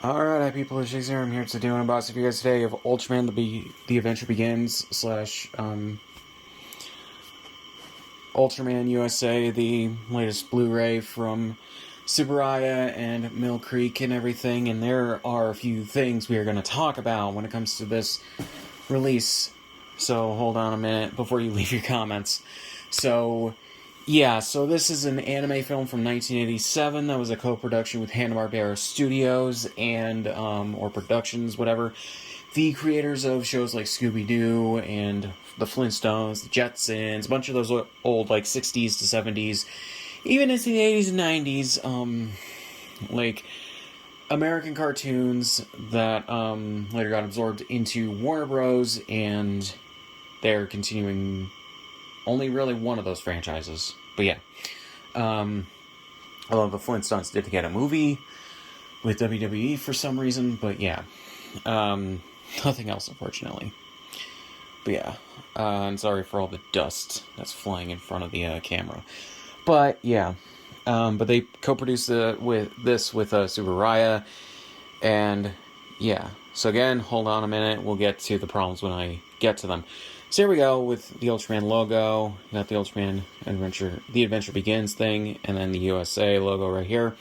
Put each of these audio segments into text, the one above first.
Alright, hi people, it's Scsigs here. I'm here to do an unboxing for you guys today of Ultraman The Adventure Begins slash Ultraman USA, the latest Blu-ray from Subaraya and Mill Creek and everything, and there are a few things we are going to talk about when it comes to this release. So hold on a minute before you leave your comments. So this is an anime film from 1987 that was a co-production with Hanna-Barbera Studios and, or Productions, whatever. The creators of shows like Scooby-Doo and the Flintstones, the Jetsons, a bunch of those old, like, 60s to 70s, even into the 80s and 90s, like, American cartoons that, later got absorbed into Warner Bros., and they're continuing only really one of those franchises. But yeah. Although the Flintstones did get a movie with WWE for some reason, but yeah. Nothing else, unfortunately. But yeah. I'm sorry for all the dust that's flying in front of the camera. But yeah. But they co-produced with Subaraya. And yeah. So again, hold on a minute. We'll get to the problems when I get to them. So here we go with the Ultraman logo. You got the Ultraman The Adventure Begins thing, and then the USA logo right here.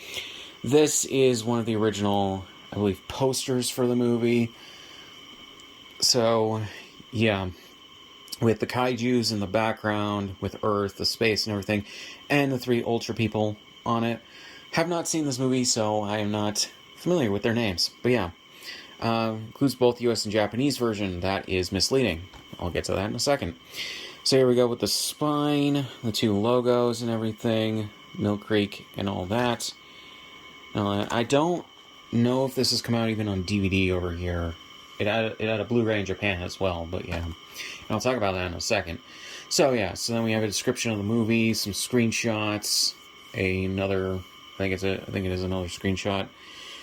This is one of the original, I believe, posters for the movie. So, yeah. With the kaijus in the background, with Earth, the space, and everything, and the three Ultra people on it. Have not seen this movie, so I am not familiar with their names. But yeah. Includes both US and Japanese version. That is misleading. I'll get to that in a second. So here we go with the spine, the two logos and everything, Mill Creek and all that. Now, I don't know if this has come out even on DVD over here. It had a Blu-ray in Japan as well, but yeah. And I'll talk about that in a second. So yeah, so then we have a description of the movie, some screenshots, I think it is another screenshot.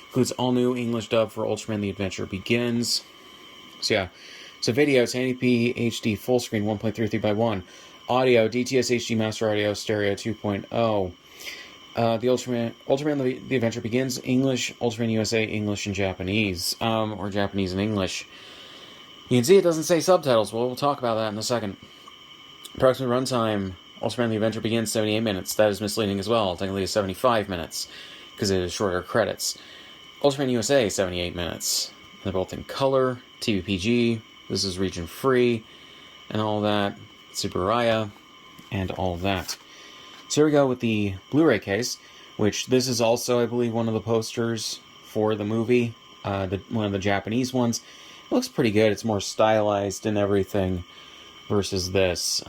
Includes all new English dub for Ultraman The Adventure Begins. So yeah. So video, 1080p HD full screen 1.33x1. Audio, DTS HD Master Audio Stereo 2.0. The Ultraman The Adventure Begins, English, Ultraman USA, English and Japanese. Or Japanese and English. You can see it doesn't say subtitles. Well, we'll talk about that in a second. Approximate runtime, Ultraman The Adventure Begins, 78 minutes. That is misleading as well. Technically, it's 75 minutes, because it is shorter credits. Ultraman USA, 78 minutes. They're both in color, TVPG. This is region free, and all that. Subaraya, and all that. So here we go with the Blu-ray case, which this is also, I believe, one of the posters for the movie. One of the Japanese ones. It looks pretty good. It's more stylized and everything versus this.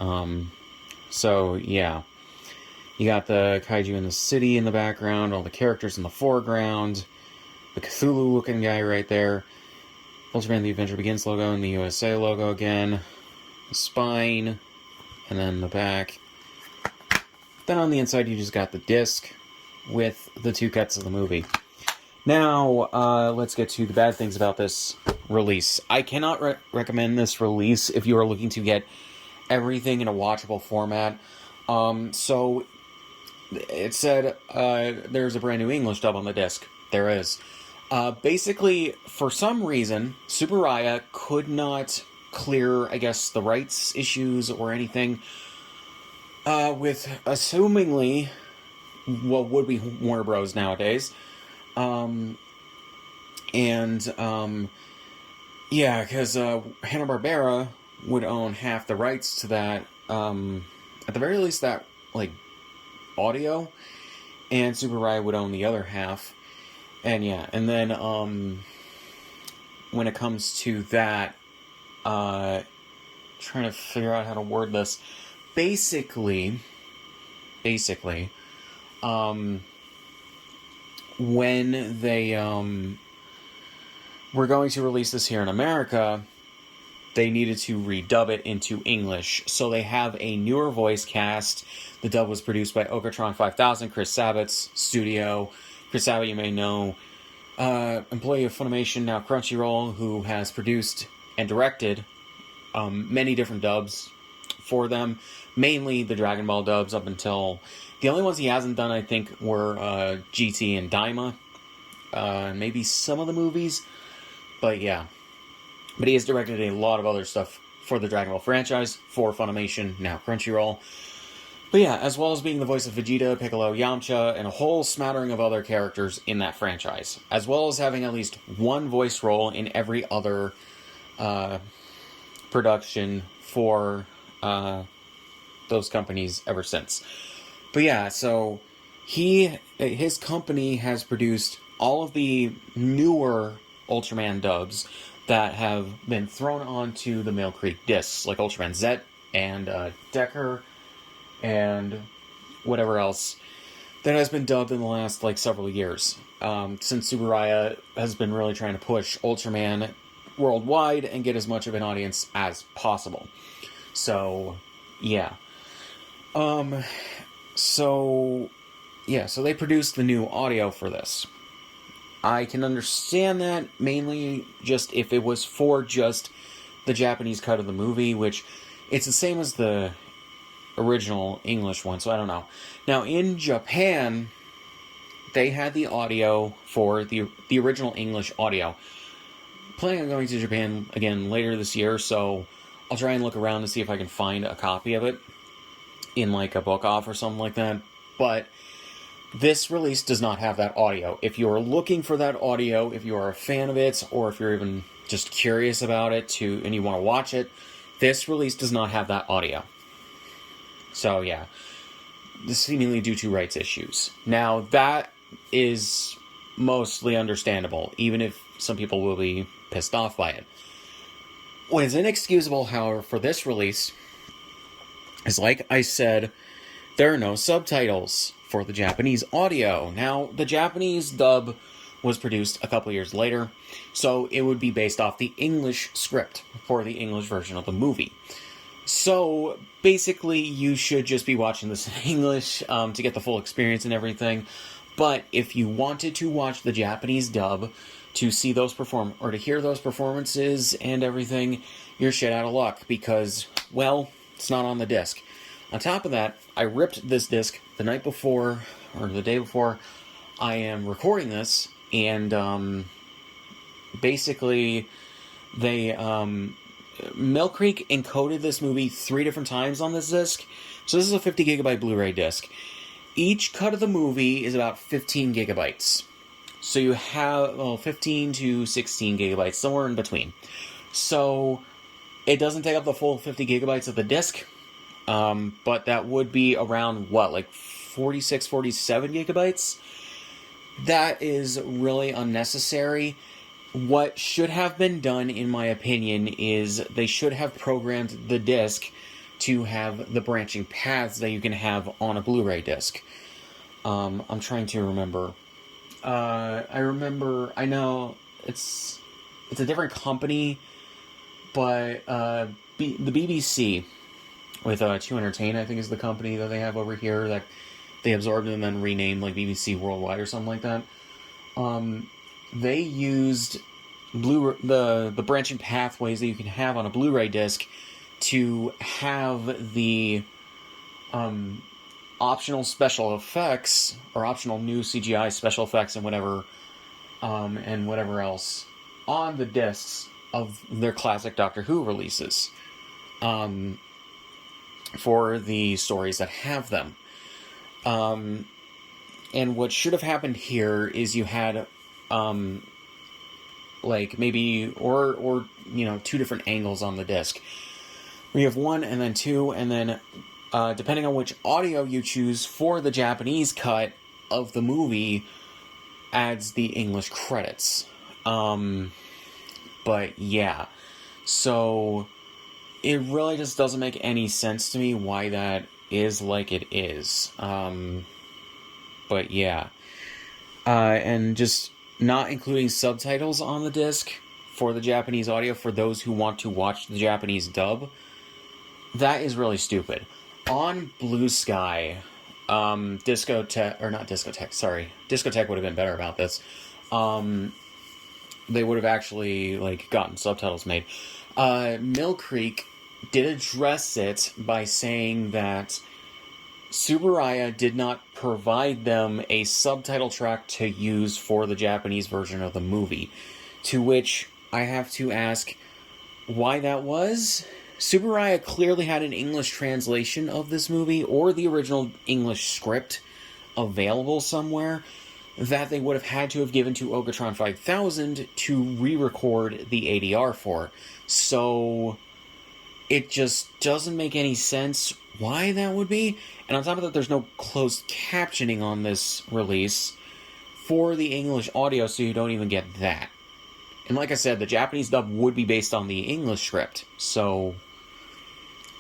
So, yeah. You got the kaiju in the city in the background, all the characters in the foreground, the Cthulhu-looking guy right there. Ultraman The Adventure Begins logo and the USA logo again. The spine. And then the back. Then on the inside you just got the disc with the two cuts of the movie. Now, let's get to the bad things about this release. I cannot recommend this release if you are looking to get everything in a watchable format. So, it said there's a brand new English dub on the disc. There is. Basically, for some reason, Subaraya could not clear, I guess, the rights issues or anything with, assumingly, what would be Warner Bros. Nowadays. Yeah, because Hanna-Barbera would own half the rights to that, at the very least, that, like, audio, and Subaraya would own the other half. And yeah, and then, when it comes to that, trying to figure out how to word this, basically, when they, were going to release this here in America, they needed to redub it into English. So they have a newer voice cast. The dub was produced by Okatron 5000, Chris Sabat's studio. Chris Sabat, you may know, employee of Funimation, now Crunchyroll, who has produced and directed many different dubs for them. Mainly the Dragon Ball dubs up until... The only ones he hasn't done, I think, were GT and Daima. maybe some of the movies, but yeah. But he has directed a lot of other stuff for the Dragon Ball franchise, for Funimation, now Crunchyroll. But yeah, as well as being the voice of Vegeta, Piccolo, Yamcha, and a whole smattering of other characters in that franchise, as well as having at least one voice role in every other production for those companies ever since. But yeah, so his company has produced all of the newer Ultraman dubs that have been thrown onto the Mill Creek discs, like Ultraman Z and Decker and whatever else that has been dubbed in the last several years. Since Tsuburaya has been really trying to push Ultraman worldwide and get as much of an audience as possible. So, yeah. So they produced the new audio for this. I can understand that mainly just if it was for just the Japanese cut of the movie, which it's the same as the original English one, so I don't know. Now, in Japan, they had the audio for the original English audio. Planning on going to Japan again later this year, so I'll try and look around to see if I can find a copy of it in a book off or something like that. But this release does not have that audio. If you're looking for that audio, if you are a fan of it, or if you're even just curious about it and you want to watch it, this release does not have that audio. So yeah, this is seemingly due to rights issues. Now, that is mostly understandable, even if some people will be pissed off by it. What is inexcusable, however, for this release is, like I said, there are no subtitles for the Japanese audio. Now, the Japanese dub was produced a couple years later, so it would be based off the English script for the English version of the movie. So, basically, you should just be watching this in English to get the full experience and everything. But if you wanted to watch the Japanese dub to see those perform, or to hear those performances and everything, you're shit out of luck because, well, it's not on the disc. On top of that, I ripped this disc the night before, or the day before I am recording this, and basically, Mill Creek encoded this movie 3 different times on this disc. So this is a 50 gigabyte Blu-ray disc. Each cut of the movie is about 15 gigabytes. So you have 15 to 16 gigabytes, somewhere in between. So it doesn't take up the full 50 gigabytes of the disc, but that would be around 46, 47 gigabytes? That is really unnecessary. What should have been done, in my opinion, is they should have programmed the disc to have the branching paths that you can have on a Blu-ray disc. I'm trying to remember. I know it's a different company, but the BBC with 2 Entertain, I think, is the company that they have over here that they absorbed and then renamed BBC Worldwide or something like that. They used the branching pathways that you can have on a Blu-ray disc to have the optional special effects, or optional new CGI special effects and whatever else on the discs of their classic Doctor Who releases for the stories that have them. And what should have happened here is you had maybe or 2 different angles on the disc. We have 1 and then 2, and then depending on which audio you choose for the Japanese cut of the movie, adds the English credits. But yeah, so it really just doesn't make any sense to me why that is like it is. But yeah, and just not including subtitles on the disc for the Japanese audio for those who want to watch the Japanese dub, that is really stupid. On Blue Sky, Discotech would have been better about this. They would have actually gotten subtitles made. Mill Creek did address it by saying that Tsuburaya did not provide them a subtitle track to use for the Japanese version of the movie. To which I have to ask why that was. Tsuburaya clearly had an English translation of this movie, or the original English script available somewhere, that they would have had to have given to Ogatron 5000 to re-record the ADR for. So it just doesn't make any sense why that would be. And on top of that, there's no closed captioning on this release for the English audio, so you don't even get that. And like I said, the Japanese dub would be based on the English script, so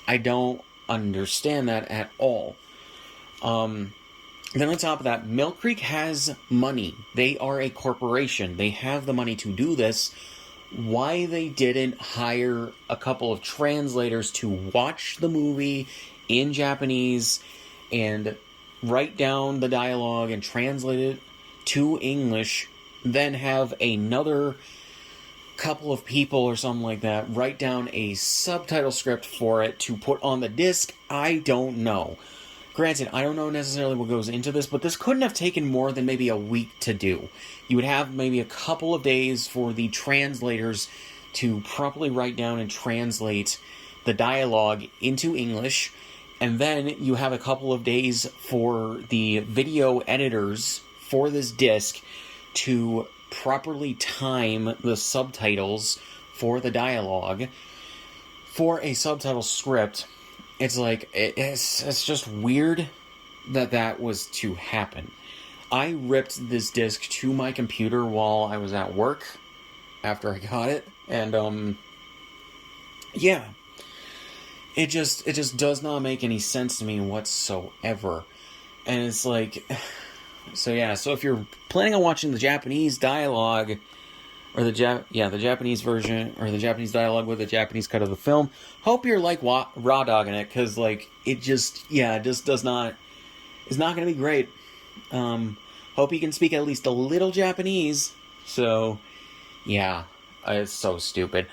I don't understand that at all. Then on top of that, Mill Creek has money. They are a corporation. They have the money to do this. Why they didn't hire a couple of translators to watch the movie in Japanese and write down the dialogue and translate it to English, then have another couple of people or something like that write down a subtitle script for it to put on the disc, I don't know. Granted, I don't know necessarily what goes into this, but this couldn't have taken more than maybe a week to do. You would have maybe a couple of days for the translators to properly write down and translate the dialogue into English, and then you have a couple of days for the video editors for this disc to properly time the subtitles for the dialogue for a subtitle script. It's like, it's just weird that was to happen. I ripped this disc to my computer while I was at work after I got it, and yeah, it just does not make any sense to me whatsoever. And it's like, so if you're planning on watching the Japanese dialogue, or the Japanese version, or the Japanese dialogue with the Japanese cut of the film, hope you're like raw dogging it, because like it just does not, it's not going to be great. Hope you can speak at least a little Japanese. So yeah, it's so stupid.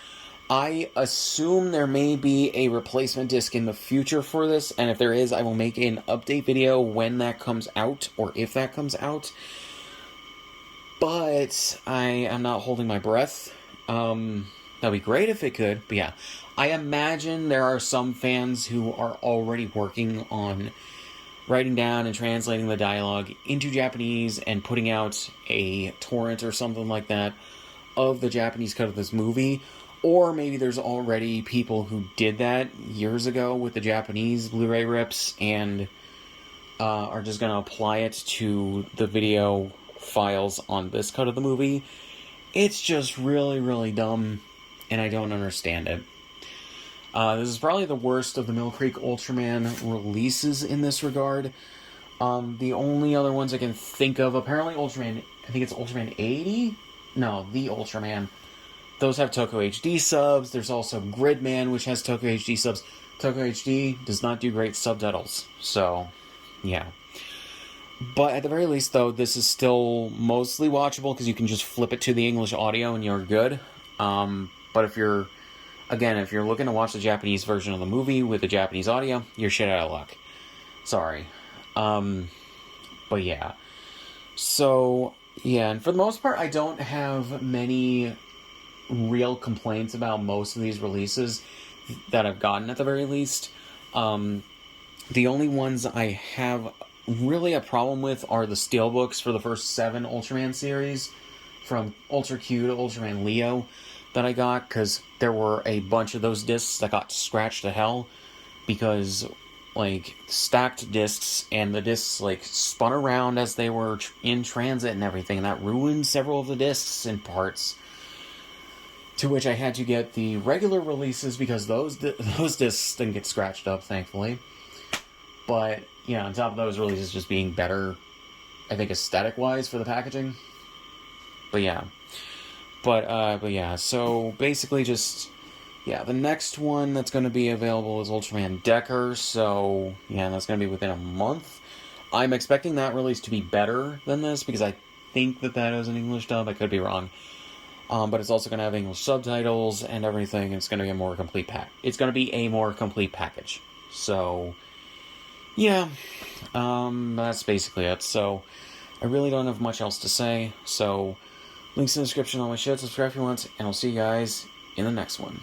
I assume there may be a replacement disc in the future for this, and if there is, I will make an update video when that comes out, or if that comes out. But I am not holding my breath. That'd be great if it could, but yeah. I imagine there are some fans who are already working on writing down and translating the dialogue into Japanese and putting out a torrent or something like that of the Japanese cut of this movie. Or maybe there's already people who did that years ago with the Japanese Blu-ray rips and are just going to apply it to the video files on this cut of the movie. It's just really, really dumb, and I don't understand it. This is probably the worst of the Mill Creek Ultraman releases in this regard. The only other ones I can think of, apparently Ultraman, I think it's Ultraman 80? No, the Ultraman. Those have Tokyo HD subs. There's also Gridman, which has Tokyo HD subs. Tokyo HD does not do great subtitles, so yeah. But at the very least, though, this is still mostly watchable because you can just flip it to the English audio and you're good. But if you're looking to watch the Japanese version of the movie with the Japanese audio, you're shit out of luck. Sorry. But yeah. So, yeah, and for the most part, I don't have many real complaints about most of these releases that I've gotten at the very least. The only ones I have really a problem with are the steelbooks for the first 7 Ultraman series, from Ultra Q to Ultraman Leo, that I got, because there were a bunch of those discs that got scratched to hell, because, like, stacked discs, and the discs, like, spun around as they were in transit and everything, and that ruined several of the discs in parts. To which I had to get the regular releases because those discs didn't get scratched up, thankfully. But, yeah, on top of those releases just being better, I think, aesthetic-wise for the packaging. But, yeah. But yeah, so basically just, yeah, the next one that's going to be available is Ultraman Decker, so, yeah, that's going to be within a month. I'm expecting that release to be better than this, because I think that is an English dub. I could be wrong. But it's also going to have English subtitles and everything. It's going to be a more complete package. So, Yeah, that's basically it. So, I really don't have much else to say. So, links in the description, all my shit. Subscribe if you want, and I'll see you guys in the next one.